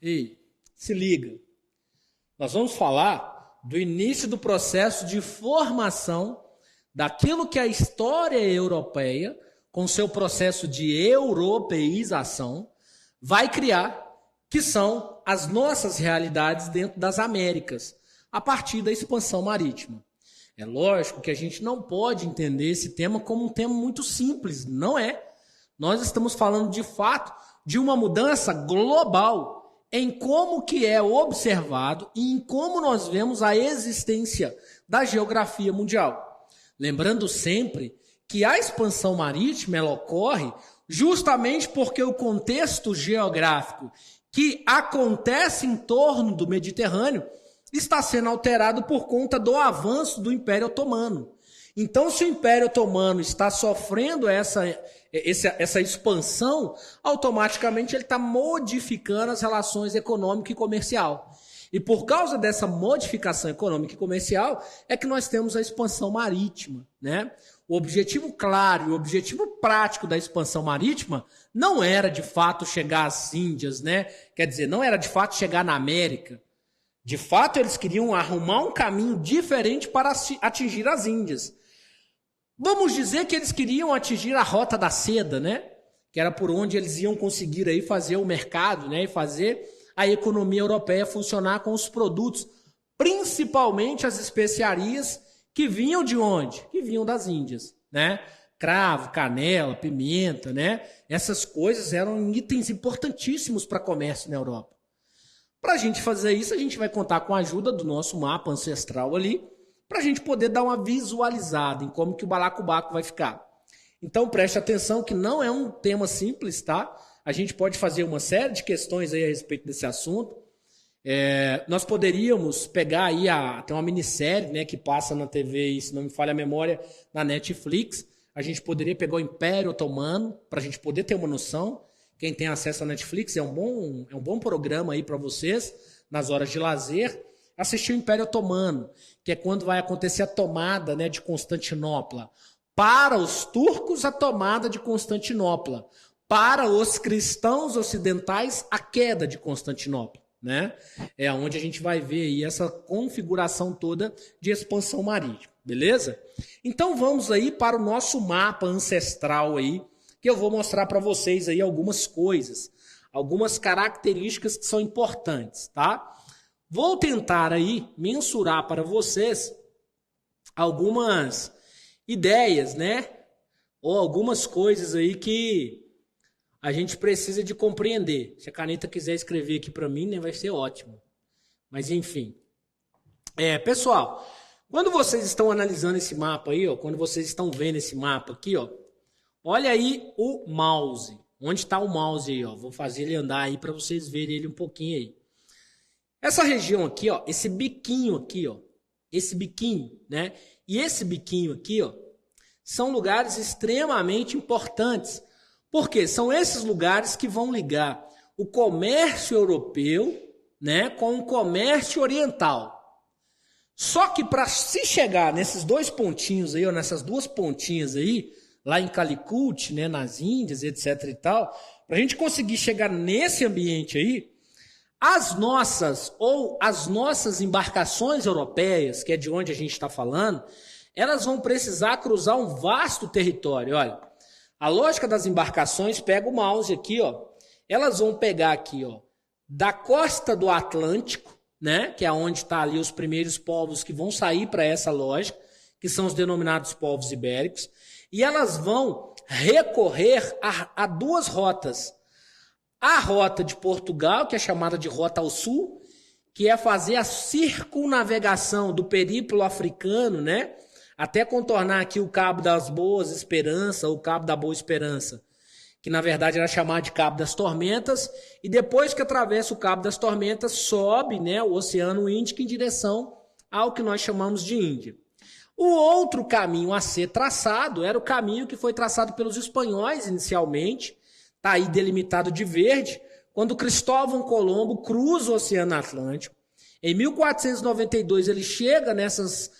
Ei, se liga. Nós vamos falar do início do processo de formação daquilo que a história europeia, com seu processo de europeização, vai criar, que são as nossas realidades dentro das Américas, a partir da expansão marítima. É lógico que a gente não pode entender esse tema como um tema muito simples, não é? Nós estamos falando de fato de uma mudança global em como que é observado e em como nós vemos a existência da geografia mundial. Lembrando sempre que a expansão marítima ela ocorre justamente porque o contexto geográfico que acontece em torno do Mediterrâneo está sendo alterado por conta do avanço do Império Otomano. Então, se o Império Otomano está sofrendo essa expansão, automaticamente ele está modificando as relações econômica e comercial. E por causa dessa modificação econômica e comercial é que nós temos a expansão marítima, né? O objetivo claro, o objetivo prático da expansão marítima não era de fato chegar às Índias, né? Quer dizer, não era de fato chegar na América. De fato, eles queriam arrumar um caminho diferente para atingir as Índias. Vamos dizer que eles queriam atingir a Rota da Seda, né? Que era por onde eles iam conseguir aí fazer o mercado, né? E fazer a economia europeia funcionar com os produtos, principalmente as especiarias que vinham de onde? Que vinham das Índias, né? Cravo, canela, pimenta, né? Essas coisas eram itens importantíssimos para comércio na Europa. Para a gente fazer isso, a gente vai contar com a ajuda do nosso mapa ancestral ali, para a gente poder dar uma visualizada em como que o balacobaco vai ficar. Então preste atenção que não é um tema simples, tá? A gente pode fazer uma série de questões aí a respeito desse assunto. Nós poderíamos pegar aí, tem uma minissérie, né, que passa na TV, e se não me falha a memória, na Netflix. A gente poderia pegar o Império Otomano, para a gente poder ter uma noção. Quem tem acesso à Netflix é um bom programa aí para vocês, nas horas de lazer. Assistir o Império Otomano, que é quando vai acontecer a tomada, né, de Constantinopla. Para os turcos, a tomada de Constantinopla. Para os cristãos ocidentais, a queda de Constantinopla, né? É onde a gente vai ver aí essa configuração toda de expansão marítima, beleza? Então vamos aí para o nosso mapa ancestral aí, que eu vou mostrar para vocês aí algumas coisas, algumas características que são importantes, tá? Vou tentar aí mensurar para vocês algumas ideias, né? Ou algumas coisas aí que a gente precisa de compreender. Se a caneta quiser escrever aqui para mim, né, vai ser ótimo. Mas enfim. Pessoal, quando vocês estão analisando esse mapa aí, ó, quando vocês estão vendo esse mapa aqui, ó, olha aí o mouse. Onde está o mouse aí, ó? Vou fazer ele andar aí para vocês verem ele um pouquinho aí. Essa região aqui, ó, esse biquinho aqui, ó, esse biquinho, né? E esse biquinho aqui, ó, são lugares extremamente importantes. Porque são esses lugares que vão ligar o comércio europeu, né, com o comércio oriental. Só que para se chegar nesses dois pontinhos aí, ou nessas duas pontinhas aí, lá em Calicut, né, nas Índias, etc e tal, para a gente conseguir chegar nesse ambiente aí, as nossas embarcações europeias, que é de onde a gente está falando, elas vão precisar cruzar um vasto território. Olha, a lógica das embarcações, pega o mouse aqui, ó, elas vão pegar aqui, ó, da costa do Atlântico, né, que é onde está ali os primeiros povos que vão sair para essa lógica, que são os denominados povos ibéricos, e elas vão recorrer a duas rotas. A rota de Portugal, que é chamada de Rota ao Sul, que é fazer a circunnavegação do períplo africano, né? Até contornar aqui o Cabo das Boas Esperanças, ou Cabo da Boa Esperança, que na verdade era chamado de Cabo das Tormentas, e depois que atravessa o Cabo das Tormentas, sobe, né, o Oceano Índico em direção ao que nós chamamos de Índia. O outro caminho a ser traçado era o caminho que foi traçado pelos espanhóis inicialmente, está aí delimitado de verde, quando Cristóvão Colombo cruza o Oceano Atlântico. Em 1492 ele chega nessas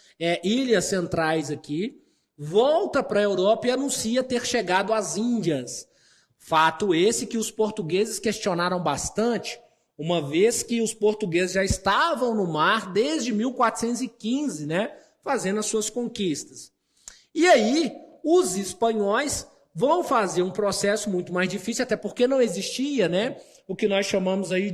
ilhas centrais aqui, volta para a Europa e anuncia ter chegado às Índias. Fato esse que os portugueses questionaram bastante, uma vez que os portugueses já estavam no mar desde 1415, né, fazendo as suas conquistas. E aí, os espanhóis vão fazer um processo muito mais difícil, até porque não existia, né, o que nós chamamos aí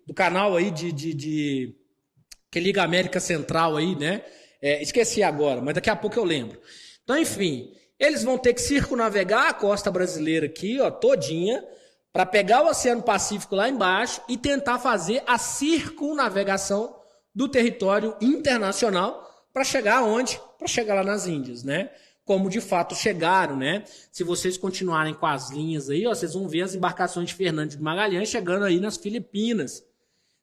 do canal aí que liga a América Central aí, né, esqueci agora, mas daqui a pouco eu lembro. Então, enfim, eles vão ter que circunnavegar a costa brasileira aqui, ó, todinha, para pegar o Oceano Pacífico lá embaixo e tentar fazer a circunnavegação do território internacional para chegar aonde? Para chegar lá nas Índias, né? Como de fato chegaram, né? Se vocês continuarem com as linhas aí, ó, vocês vão ver as embarcações de Fernando de Magalhães chegando aí nas Filipinas.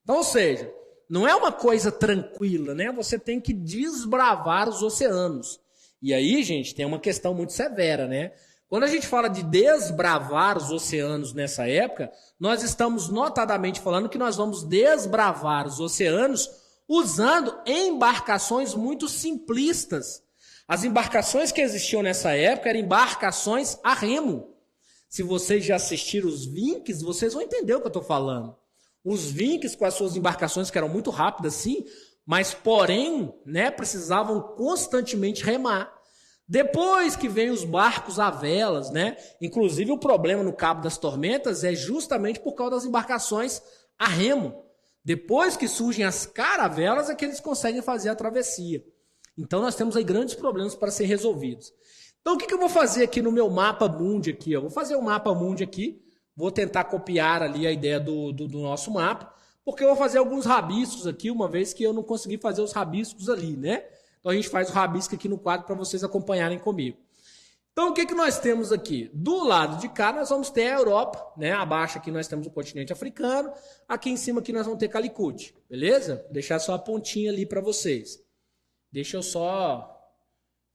Então, ou seja, não é uma coisa tranquila, né? Você tem que desbravar os oceanos. E aí, gente, tem uma questão muito severa, né? Quando a gente fala de desbravar os oceanos nessa época, nós estamos notadamente falando que nós vamos desbravar os oceanos usando embarcações muito simplistas. As embarcações que existiam nessa época eram embarcações a remo. Se vocês já assistiram os Vinks, vocês vão entender o que eu estou falando. Os Vinks com as suas embarcações que eram muito rápidas, sim, mas porém, né, precisavam constantemente remar. Depois que vem os barcos a velas, né? Inclusive o problema no Cabo das Tormentas é justamente por causa das embarcações a remo. Depois que surgem as caravelas é que eles conseguem fazer a travessia. Então nós temos aí grandes problemas para serem resolvidos. Então o que eu vou fazer aqui no meu mapa mundi aqui? Eu vou fazer um mapa mundi aqui, vou tentar copiar ali a ideia do nosso mapa, porque eu vou fazer alguns rabiscos aqui, uma vez que eu não consegui fazer os rabiscos ali, né? Então a gente faz o rabisco aqui no quadro para vocês acompanharem comigo. Então o que nós temos aqui? Do lado de cá nós vamos ter a Europa, né? Abaixo aqui nós temos o continente africano, aqui em cima aqui nós vamos ter Calicut, beleza? Vou deixar só a pontinha ali para vocês. Deixa eu só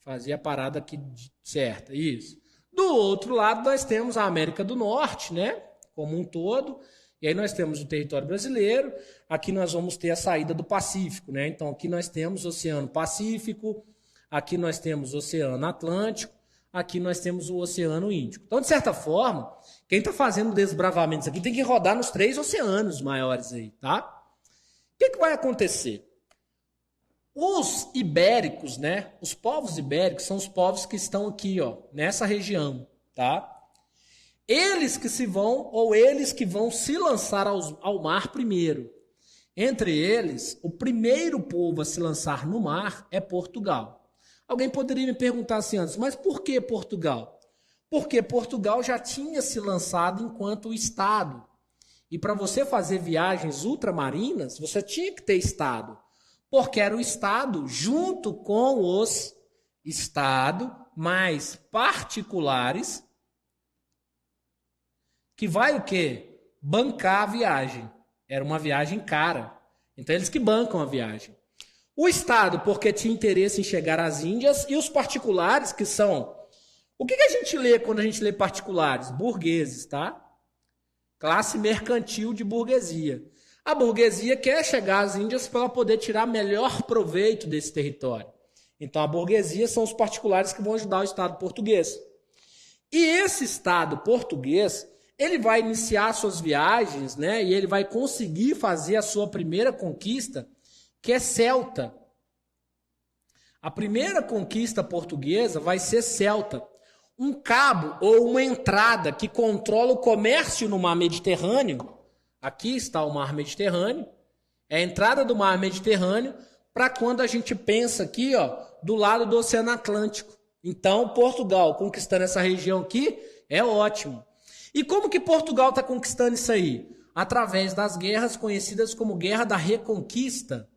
fazer a parada aqui certa, isso. Do outro lado nós temos a América do Norte, né? Como um todo. E aí nós temos o território brasileiro, aqui nós vamos ter a saída do Pacífico, né? Então aqui nós temos o Oceano Pacífico, aqui nós temos o Oceano Atlântico, aqui nós temos o Oceano Índico. Então, de certa forma, quem está fazendo desbravamentos aqui tem que rodar nos 3 oceanos maiores aí, tá? O que vai acontecer? Os ibéricos, né? Os povos ibéricos são os povos que estão aqui, ó, nessa região, tá? Eles que vão se lançar ao mar primeiro. Entre eles, o primeiro povo a se lançar no mar é Portugal. Alguém poderia me perguntar assim antes, mas por que Portugal? Porque Portugal já tinha se lançado enquanto Estado. E para você fazer viagens ultramarinas, você tinha que ter Estado. Porque era o Estado junto com os Estados mais particulares que vai o quê? Bancar a viagem. Era uma viagem cara. Então eles que bancam a viagem. O Estado, porque tinha interesse em chegar às Índias, e os particulares, que são... O que a gente lê quando a gente lê particulares? Burgueses, tá? Classe mercantil de burguesia. A burguesia quer chegar às Índias para poder tirar melhor proveito desse território. Então a burguesia são os particulares que vão ajudar o Estado português. E esse Estado português, ele vai iniciar suas viagens, né? E ele vai conseguir fazer a sua primeira conquista, que é celta. A primeira conquista portuguesa vai ser celta. Um cabo ou uma entrada que controla o comércio no mar Mediterrâneo. Aqui está o mar Mediterrâneo. É a entrada do mar Mediterrâneo para quando a gente pensa aqui, ó, do lado do Oceano Atlântico. Então, Portugal conquistando essa região aqui é ótimo. E como que Portugal está conquistando isso aí? Através das guerras conhecidas como Guerra da Reconquista.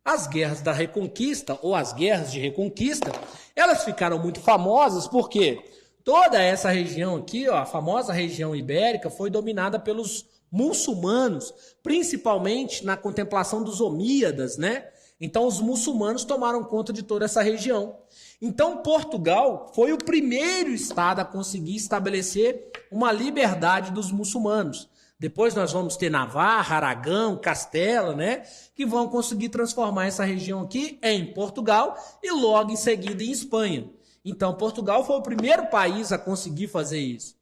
As guerras da Reconquista, ou as guerras de Reconquista, elas ficaram muito famosas porque toda essa região aqui, ó, a famosa região ibérica, foi dominada pelos muçulmanos, principalmente na contemplação dos Omíadas, né? Então os muçulmanos tomaram conta de toda essa região. Então Portugal foi o primeiro estado a conseguir estabelecer uma liberdade dos muçulmanos. Depois nós vamos ter Navarra, Aragão, Castela, né? Que vão conseguir transformar essa região aqui em Portugal e logo em seguida em Espanha. Então Portugal foi o primeiro país a conseguir fazer isso.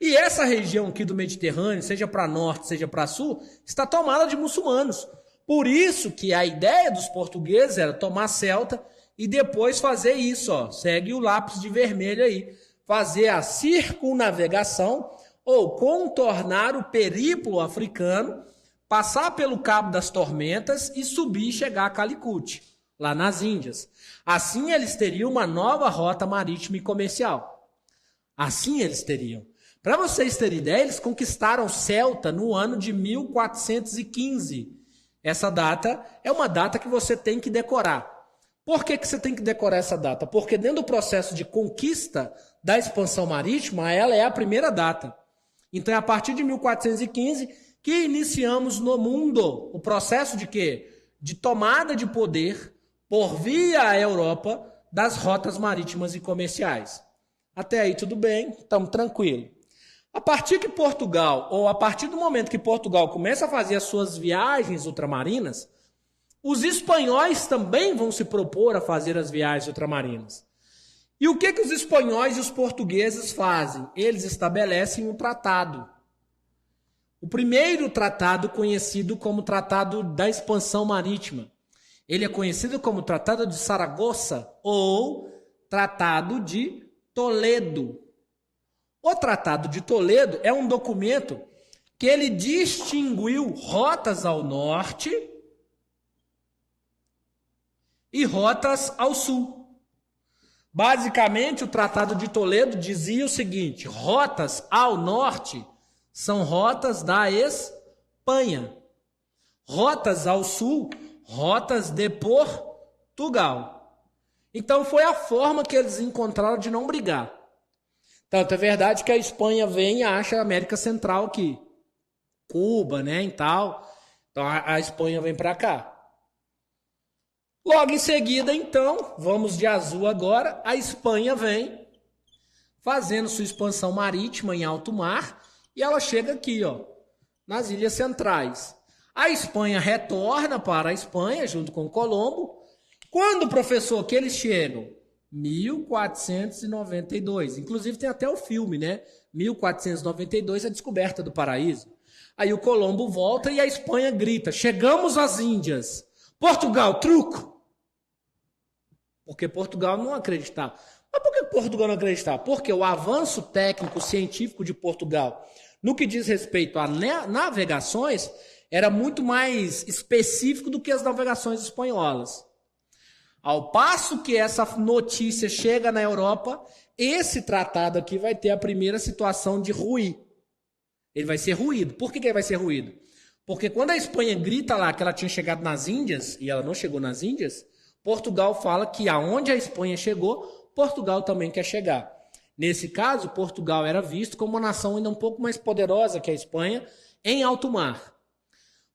E essa região aqui do Mediterrâneo, seja para norte, seja para sul, está tomada de muçulmanos. Por isso que a ideia dos portugueses era tomar Celta e depois fazer isso, ó, segue o lápis de vermelho aí, fazer a circunnavegação ou contornar o períplo africano, passar pelo Cabo das Tormentas e subir e chegar a Calicut, lá nas Índias. Assim eles teriam uma nova rota marítima e comercial. Assim eles teriam. Para vocês terem ideia, eles conquistaram Celta no ano de 1415. Essa data é uma data que você tem que decorar. Por que você tem que decorar essa data? Porque dentro do processo de conquista da expansão marítima, ela é a primeira data. Então é a partir de 1415 que iniciamos no mundo o processo de quê? De tomada de poder por via a Europa das rotas marítimas e comerciais. Até aí tudo bem, estamos tranquilos. A partir que Portugal, ou a partir do momento que Portugal começa a fazer as suas viagens ultramarinas, os espanhóis também vão se propor a fazer as viagens ultramarinas. E o que os espanhóis e os portugueses fazem? Eles estabelecem um tratado. O primeiro tratado conhecido como Tratado da Expansão Marítima. Ele é conhecido como Tratado de Saragoça ou Tratado de Toledo. O Tratado de Toledo é um documento que ele distinguiu rotas ao norte e rotas ao sul. Basicamente, o Tratado de Toledo dizia o seguinte: rotas ao norte são rotas da Espanha. Rotas ao sul, rotas de Portugal. Então foi a forma que eles encontraram de não brigar. Tanto é verdade que a Espanha vem e acha a América Central aqui. Cuba, né, e tal. Então a Espanha vem para cá. Logo em seguida, então, vamos de azul agora, a Espanha vem fazendo sua expansão marítima em alto mar e ela chega aqui, ó, nas Ilhas Centrais. A Espanha retorna para a Espanha junto com Colombo. Quando, professor, que eles chegam? 1492. Inclusive tem até o filme, né? 1492, a descoberta do paraíso. Aí o Colombo volta e a Espanha grita: chegamos às Índias. Portugal, truco! Porque Portugal não acreditava. Mas por que Portugal não acreditava? Porque o avanço técnico científico de Portugal, no que diz respeito a navegações, era muito mais específico do que as navegações espanholas. Ao passo que essa notícia chega na Europa, esse tratado aqui vai ter a primeira situação de ruir. Ele vai ser ruído. Por que ele vai ser ruído? Porque quando a Espanha grita lá que ela tinha chegado nas Índias, e ela não chegou nas Índias, Portugal fala que aonde a Espanha chegou, Portugal também quer chegar. Nesse caso, Portugal era visto como uma nação ainda um pouco mais poderosa que a Espanha em alto mar.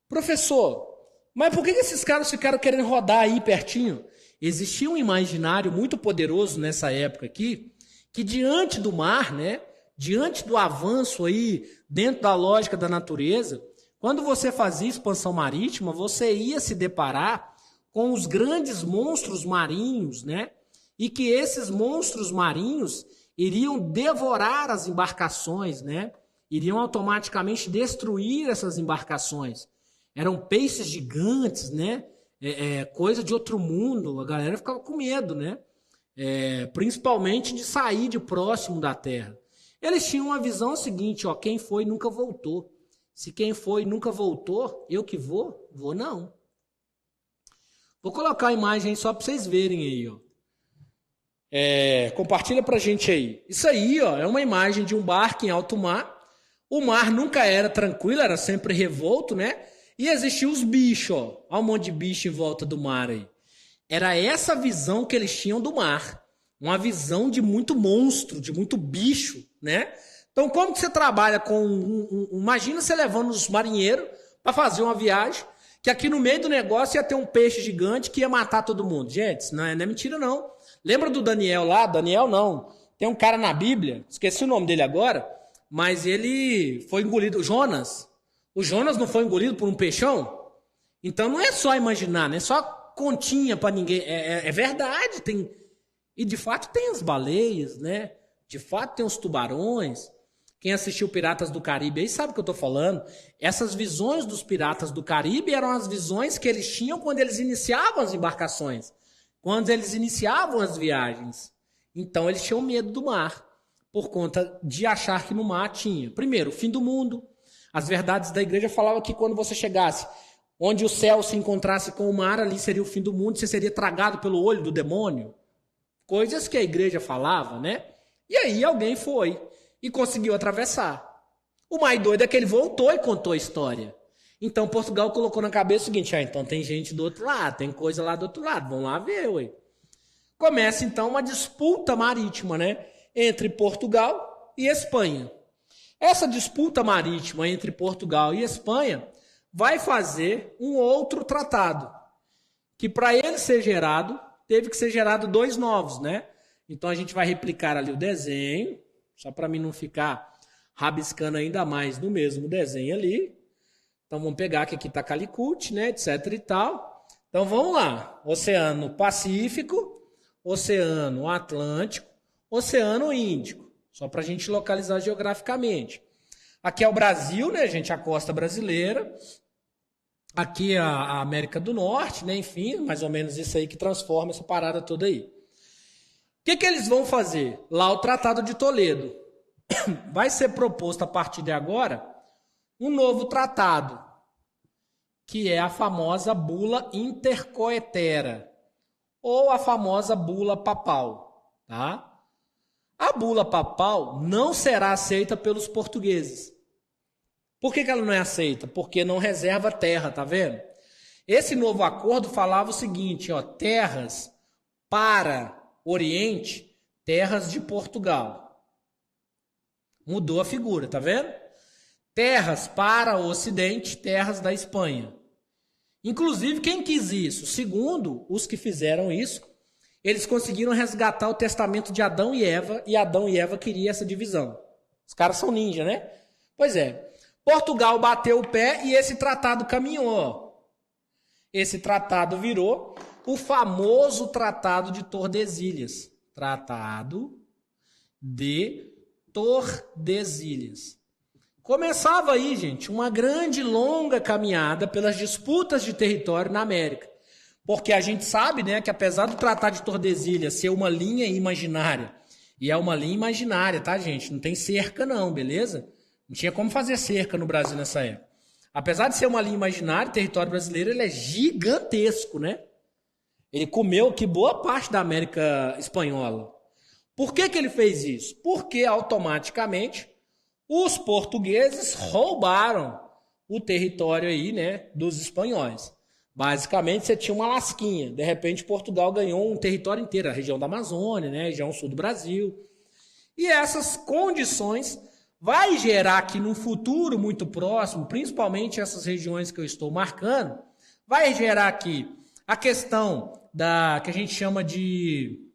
Professor, mas por que esses caras ficaram querendo rodar aí pertinho? Existia um imaginário muito poderoso nessa época aqui, que diante do mar, né, diante do avanço aí, dentro da lógica da natureza, quando você fazia expansão marítima, você ia se deparar com os grandes monstros marinhos, né? E que esses monstros marinhos iriam devorar as embarcações, né? Iriam automaticamente destruir essas embarcações. Eram peixes gigantes, né? Coisa de outro mundo. A galera ficava com medo, né? Principalmente de sair de próximo da Terra. Eles tinham uma visão seguinte, ó: quem foi nunca voltou. Se quem foi nunca voltou, eu que vou não. Vou colocar a imagem aí só para vocês verem aí, ó. Compartilha pra gente aí. Isso aí, ó, é uma imagem de um barco em alto mar. O mar nunca era tranquilo, era sempre revolto, né? E existiam os bichos, ó. Olha um monte de bicho em volta do mar aí. Era essa visão que eles tinham do mar. Uma visão de muito monstro, de muito bicho, né? Então, como que você trabalha com... Imagina você levando os marinheiros para fazer uma viagem, que aqui no meio do negócio ia ter um peixe gigante que ia matar todo mundo. Gente, não é mentira, não. Lembra do Daniel lá? Daniel não. Tem um cara na Bíblia, esqueci o nome dele agora, mas ele foi engolido. Jonas. O Jonas não foi engolido por um peixão? Então não é só imaginar, não é só continha para ninguém. É verdade, tem... E de fato tem as baleias, né? De fato tem os tubarões. Quem assistiu Piratas do Caribe aí sabe o que eu estou falando. Essas visões dos Piratas do Caribe eram as visões que eles tinham quando eles iniciavam as embarcações, quando eles iniciavam as viagens. Então eles tinham medo do mar, por conta de achar que no mar tinha, primeiro, o fim do mundo. As verdades da igreja falavam que quando você chegasse onde o céu se encontrasse com o mar, ali seria o fim do mundo, você seria tragado pelo olho do demônio. Coisas que a igreja falava, né? E aí alguém foi e conseguiu atravessar. O mais doido é que ele voltou e contou a história. Então Portugal colocou na cabeça o seguinte, então tem gente do outro lado, tem coisa lá do outro lado, vamos lá ver, ué. Começa então uma disputa marítima, né? Entre Portugal e Espanha. Essa disputa marítima entre Portugal e Espanha vai fazer um outro tratado, que para ele ser gerado, teve que ser gerado 2 novos, né? Então a gente vai replicar ali o desenho, só para mim não ficar rabiscando ainda mais no mesmo desenho ali. Então vamos pegar que aqui está Calicut, né, etc e tal. Então vamos lá, Oceano Pacífico, Oceano Atlântico, Oceano Índico, só para a gente localizar geograficamente. Aqui é o Brasil, né, gente, a costa brasileira. Aqui é a América do Norte, né, enfim, mais ou menos isso aí que transforma essa parada toda aí. O que eles vão fazer? Lá o Tratado de Toledo. Vai ser proposto a partir de agora um novo tratado, que é a famosa Bula Intercoetera, ou a famosa Bula Papal, tá? A Bula Papal não será aceita pelos portugueses. Por que ela não é aceita? Porque não reserva terra, tá vendo? Esse novo acordo falava o seguinte, ó, terras para Oriente, terras de Portugal. Mudou a figura, tá vendo? Terras para o Ocidente, terras da Espanha. Inclusive, quem quis isso? Segundo os que fizeram isso, eles conseguiram resgatar o testamento de Adão e Adão e Eva queriam essa divisão. Os caras são ninja, né? Pois é. Portugal bateu o pé e esse tratado caminhou. Esse tratado virou o famoso Tratado de Tordesilhas. Tratado de Tordesilhas. Começava aí, gente, uma grande, longa caminhada pelas disputas de território na América. Porque a gente sabe, né, que apesar do Tratado de Tordesilhas ser uma linha imaginária, e é uma linha imaginária, tá, gente? Não tem cerca não, beleza? Não tinha como fazer cerca no Brasil nessa época. Apesar de ser uma linha imaginária, o território brasileiro ele é gigantesco, né? Ele comeu que boa parte da América espanhola. Por que ele fez isso? Porque automaticamente os portugueses roubaram o território aí, né, dos espanhóis. Basicamente, você tinha uma lasquinha. De repente, Portugal ganhou um território inteiro, a região da Amazônia, né, a região sul do Brasil. E essas condições vai gerar aqui num futuro muito próximo, principalmente essas regiões que eu estou marcando, vai gerar aqui a questão da que a gente chama de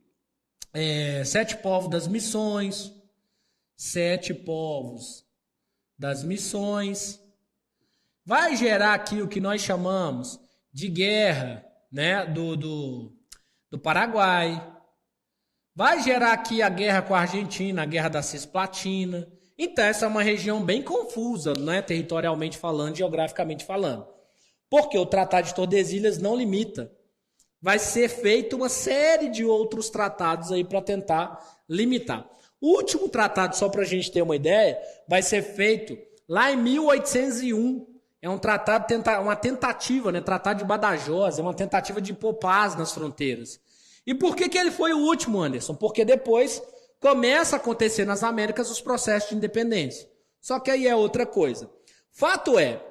7 povos das missões, 7 povos das missões. Vai gerar aqui o que nós chamamos de guerra, né, do Paraguai. Vai gerar aqui a guerra com a Argentina, a guerra da Cisplatina. Então essa é uma região bem confusa, né, territorialmente falando, geograficamente falando. Porque o Tratado de Tordesilhas não limita. Vai ser feita uma série de outros tratados aí para tentar limitar. O último tratado, só para a gente ter uma ideia, vai ser feito lá em 1801. É um tratado, uma tentativa, né? Tratado de Badajoz, é uma tentativa de pôr paz nas fronteiras. E por que ele foi o último, Anderson? Porque depois começa a acontecer nas Américas os processos de independência. Só que aí é outra coisa. Fato é,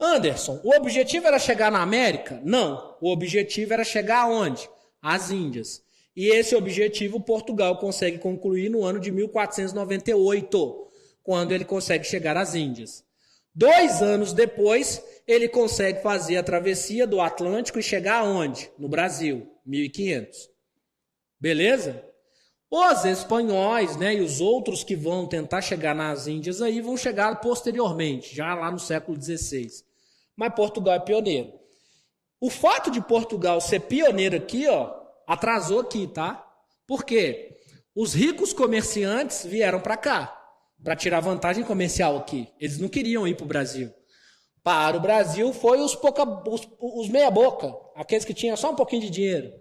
Anderson, o objetivo era chegar na América? Não. O objetivo era chegar aonde? Às Índias. E esse objetivo Portugal consegue concluir no ano de 1498, quando ele consegue chegar às Índias. 2 anos depois, ele consegue fazer a travessia do Atlântico e chegar aonde? No Brasil, 1500. Beleza? Os espanhóis, né, e os outros que vão tentar chegar nas Índias aí vão chegar posteriormente, já lá no século XVI. Mas Portugal é pioneiro. O fato de Portugal ser pioneiro aqui, ó, atrasou aqui, tá? Por quê? Os ricos comerciantes vieram para cá. para tirar vantagem comercial aqui. Eles não queriam ir para o Brasil. Para o Brasil foi os meia-boca, aqueles que tinham só um pouquinho de dinheiro.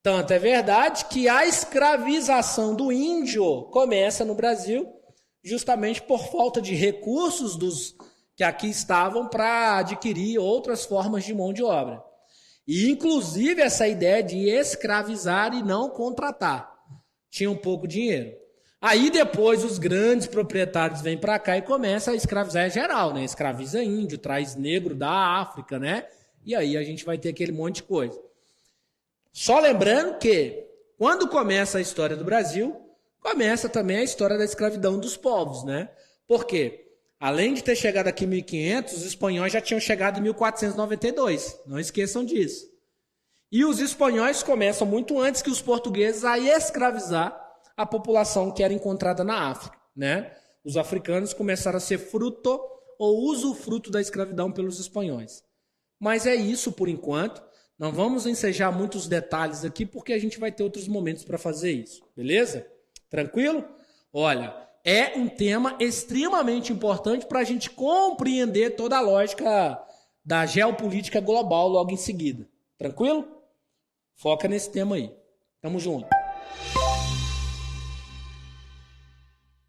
Tanto é verdade que a escravização do índio começa no Brasil justamente por falta de recursos dos que aqui estavam para adquirir outras formas de mão de obra. E, inclusive, essa ideia de escravizar e não contratar. Tinha um pouco dinheiro. Aí, depois, os grandes proprietários vêm para cá e começam a escravizar geral, né? Escraviza índio, traz negro da África, né? E aí a gente vai ter aquele monte de coisa. Só lembrando que, quando começa a história do Brasil, começa também a história da escravidão dos povos, né? Por quê? Além de ter chegado aqui em 1500, os espanhóis já tinham chegado em 1492. Não esqueçam disso. E os espanhóis começam muito antes que os portugueses a escravizar a população que era encontrada na África, né? Os africanos começaram a ser fruto ou usufruto da escravidão pelos espanhóis. Mas é isso por enquanto. Não vamos ensejar muitos detalhes aqui porque a gente vai ter outros momentos para fazer isso. Beleza? Tranquilo? Olha, é um tema extremamente importante para a gente compreender toda a lógica da geopolítica global logo em seguida. Tranquilo? Foca nesse tema aí. Tamo junto.